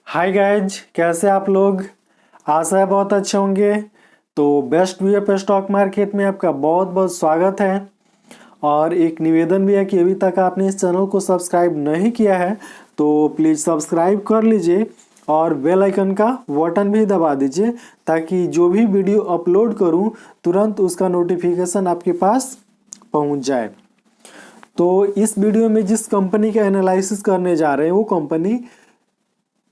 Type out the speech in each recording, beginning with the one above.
Hi guys, कैसे आप लोग। आशा है बहुत अच्छे होंगे। तो बेस्ट व्यू पे स्टॉक मार्केट में आपका बहुत बहुत स्वागत है। और एक निवेदन भी है कि अभी तक आपने इस चैनल को सब्सक्राइब नहीं किया है तो प्लीज़ सब्सक्राइब कर लीजिए और बेल आइकन का बटन भी दबा दीजिए ताकि जो भी वीडियो अपलोड करूं तुरंत उसका नोटिफिकेशन आपके पास पहुंच जाए। तो इस वीडियो में जिस कंपनी का एनालिसिस करने जा रहे हैं वो कंपनी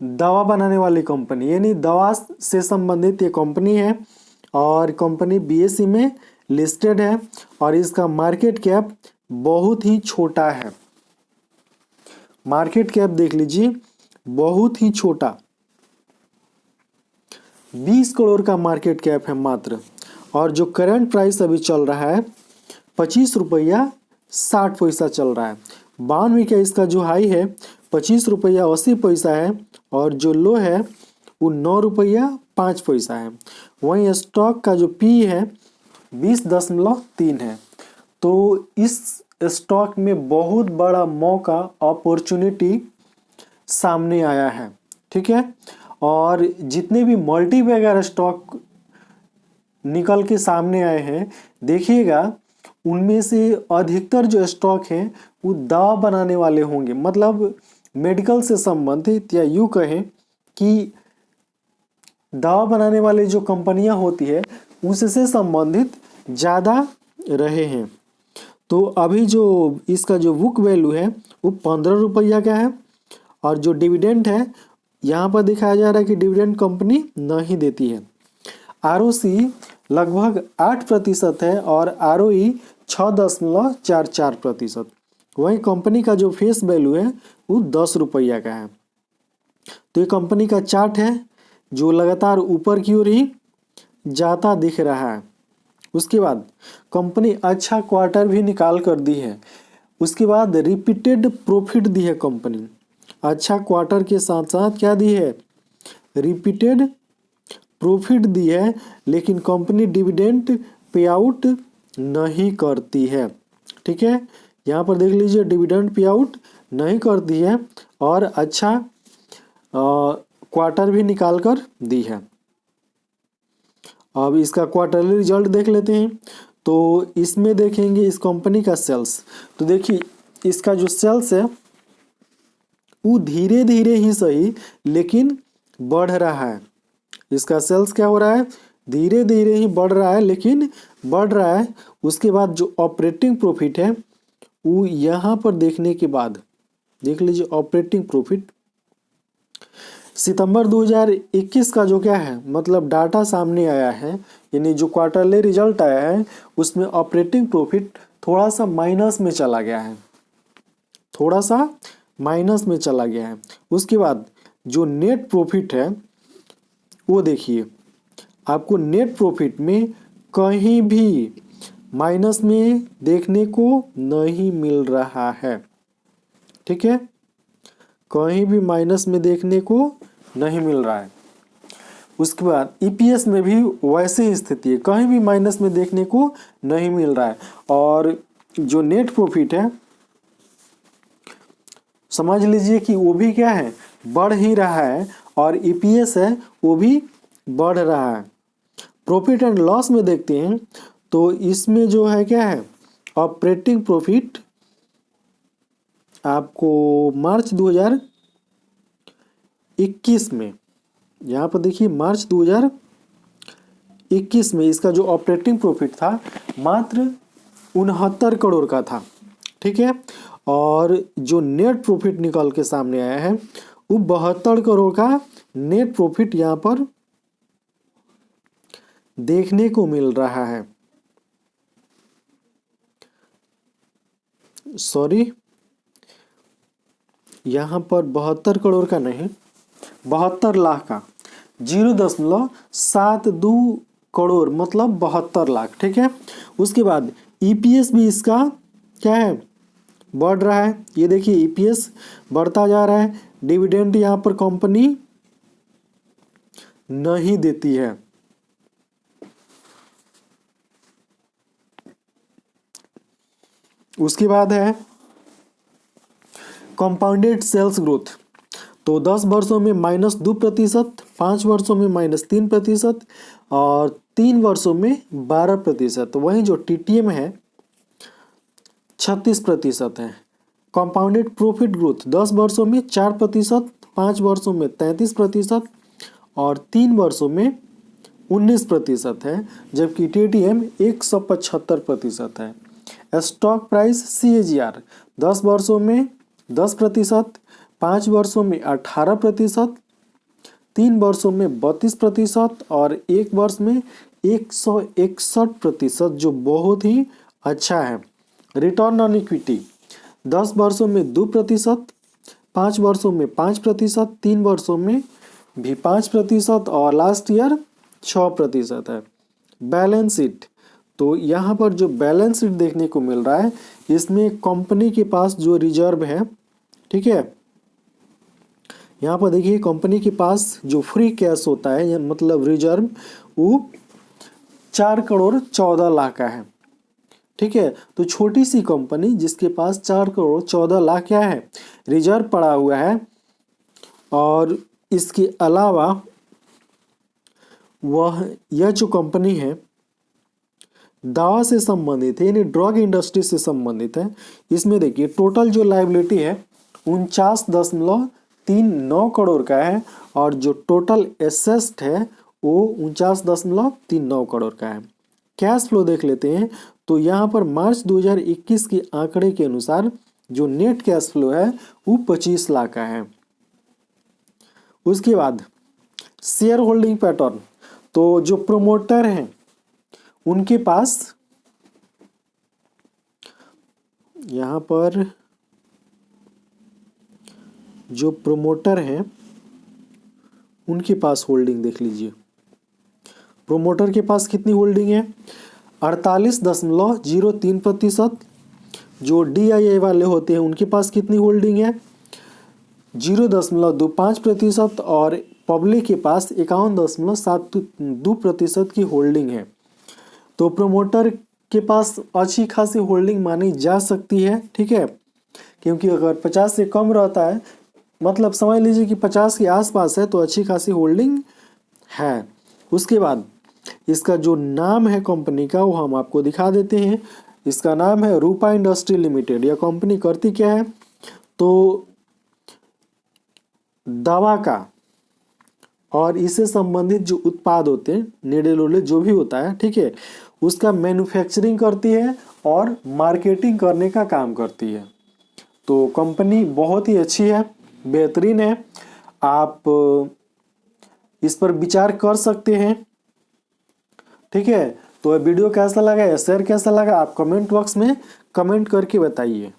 दवा बनाने वाली कंपनी यानी दवा से संबंधित ये कंपनी है। और कंपनी बीएसई में लिस्टेड है और इसका मार्केट कैप बहुत ही छोटा है। मार्केट कैप देख लीजिए, बहुत ही छोटा, 20 करोड़ का मार्केट कैप है मात्र। और जो करंट प्राइस अभी चल रहा है 25 रुपया 60 पैसा चल रहा है। 92 का इसका जो हाई है 25 रुपया 80 पैसा है और जो लो है वो 9 रुपया 5 पैसा है। वहीं स्टॉक का जो पी है 20.3 है। तो इस स्टॉक में बहुत बड़ा मौका अपॉर्चुनिटी सामने आया है, ठीक है। और जितने भी मल्टी बैगर स्टॉक निकल के सामने आए हैं देखिएगा, उनमें से अधिकतर जो स्टॉक हैं वो दवा बनाने वाले होंगे, मतलब मेडिकल से संबंधित, या यूँ कहें कि दवा बनाने वाले जो कंपनियां होती है उससे संबंधित ज़्यादा रहे हैं। तो अभी जो इसका जो बुक वैल्यू है वो 15 रुपया का है। और जो डिविडेंड है यहाँ पर दिखाया जा रहा है कि डिविडेंड कंपनी नहीं देती है। आरओसी लगभग 8% है और आरओई 6.44%। वहीं कंपनी का जो फेस वैल्यू है वो 10 रुपया का है। तो ये कंपनी का चार्ट है जो लगातार ऊपर की ओर ही जाता दिख रहा है। उसके बाद कंपनी अच्छा क्वार्टर भी निकाल कर दी है। उसके बाद रिपीटेड प्रॉफिट दी है कंपनी। अच्छा क्वार्टर के साथ साथ क्या दी है, रिपीटेड प्रॉफिट दी है। लेकिन कंपनी डिविडेंड पे आउट नहीं करती है, ठीक है। यहाँ पर देख लीजिए, डिविडेंड पे आउट नहीं करती है और अच्छा क्वार्टर भी निकाल कर दी है। अब इसका क्वार्टरली रिजल्ट देख लेते हैं। तो इसमें देखेंगे इस कंपनी का सेल्स। तो देखिए इसका जो सेल्स है वो धीरे धीरे ही सही लेकिन बढ़ रहा है। इसका सेल्स क्या हो रहा है, धीरे धीरे ही बढ़ रहा है लेकिन बढ़ रहा है। उसके बाद जो ऑपरेटिंग प्रॉफिट है वो यहाँ पर देखने के बाद देख लीजिए, ऑपरेटिंग प्रॉफिट सितंबर 2021 का जो क्या है, मतलब डाटा सामने आया है, यानी जो क्वार्टरली रिजल्ट आया है उसमें ऑपरेटिंग प्रॉफिट थोड़ा सा माइनस में चला गया है, थोड़ा सा माइनस में चला गया है। उसके बाद जो नेट प्रॉफिट है वो देखिए, आपको नेट प्रॉफिट में कहीं भी माइनस में देखने को नहीं मिल रहा है, ठीक है। कहीं भी माइनस में देखने को नहीं मिल रहा है। उसके बाद ईपीएस में भी वैसे ही स्थिति है, कहीं भी माइनस में देखने को नहीं मिल रहा है। और जो नेट प्रॉफिट है समझ लीजिए कि वो भी क्या है, बढ़ ही रहा है। और ईपीएस है वो भी बढ़ रहा है। प्रॉफिट एंड लॉस में देखते हैं तो इसमें जो है क्या है, ऑपरेटिंग प्रॉफिट आपको मार्च 2021 में, यहाँ पर देखिए मार्च 2021 में इसका जो ऑपरेटिंग प्रॉफिट था मात्र 69 करोड़ का था, ठीक है। और जो नेट प्रॉफिट निकल के सामने आया है वो 72 करोड़ का नेट प्रॉफिट यहाँ पर देखने को मिल रहा है। सॉरी, यहाँ पर 72 करोड़ का नहीं, 72 लाख का, 0.72 करोड़ मतलब 72 लाख, ठीक है। उसके बाद ईपीएस भी इसका क्या है, बढ़ रहा है। ये देखिए ईपीएस बढ़ता जा रहा है। डिविडेंड यहाँ पर कंपनी नहीं देती है। उसके बाद है कंपाउंडेड सेल्स ग्रोथ। तो 10 वर्षों में -2%, 5 वर्षों में -3% और 3 वर्षों में 12%। वहीं जो TTM है 36% है। कंपाउंडेड प्रॉफिट ग्रोथ 10 वर्षों में 4%, 5 वर्षों में 33% और 3 वर्षों में 19% है, जबकि TTM 175% है। स्टॉक प्राइस CAGR 10 वर्षों में 10%, 5 वर्षों में 18%, 3 वर्षों में 32% और 1 वर्ष में 161%, जो बहुत ही अच्छा है। रिटर्न ऑन इक्विटी 10 वर्षों में 2%, 5 वर्षों में 5%, 3 वर्षों में भी 5% और लास्ट ईयर 6% है। बैलेंस शीट, तो यहाँ पर जो बैलेंस शीट देखने को मिल रहा है, इसमें कंपनी के पास जो रिजर्व है, ठीक है, यहाँ पर देखिए कंपनी के पास जो फ्री कैश होता है, मतलब रिजर्व, वो 4,14,00,000 का है। ठीक है, तो छोटी सी कंपनी जिसके पास 4,14,00,000 क्या है, रिजर्व पड़ा हुआ है, और इसके अलावा यह जो कंपनी है दवा से संबंधित है, यानी ड्रग इंडस्ट्री से संबंधित है। इसमें देखिए टोटल जो लायबिलिटी है 49.39 करोड़ का है, और जो टोटल एसेट है वो 49.39 करोड़ का है। कैश फ्लो देख लेते हैं, तो यहाँ पर मार्च 2021 के आंकड़े के अनुसार जो नेट कैश फ्लो है वो 25 लाख का है। उसके बाद शेयर होल्डिंग पैटर्न, तो जो प्रोमोटर हैं उनके पास, यहाँ पर जो प्रोमोटर हैं उनके पास होल्डिंग देख लीजिए। प्रोमोटर के पास कितनी होल्डिंग है, 48.03%। जो DII वाले होते हैं उनके पास कितनी होल्डिंग है, 0.25%, और पब्लिक के पास 51.72% की होल्डिंग है। तो प्रोमोटर के पास अच्छी खासी होल्डिंग मानी जा सकती है, ठीक है, क्योंकि अगर 50 से कम रहता है, मतलब समझ लीजिए कि 50 के आसपास है, तो अच्छी खासी होल्डिंग है। उसके बाद इसका जो नाम है कंपनी का वो हम आपको दिखा देते हैं। इसका नाम है रूपा इंडस्ट्री लिमिटेड। यह कंपनी करती क्या है, तो दवा का और इससे संबंधित जो उत्पाद होते हैं, नेडल ओडल जो भी होता है, ठीक है, उसका मैन्युफैक्चरिंग करती है और मार्केटिंग करने का काम करती है। तो कंपनी बहुत ही अच्छी है, बेहतरीन है, आप इस पर विचार कर सकते हैं। ठीक है, तो वीडियो कैसा लगा या शेयर कैसा लगा, आप कमेंट बॉक्स में कमेंट करके बताइए।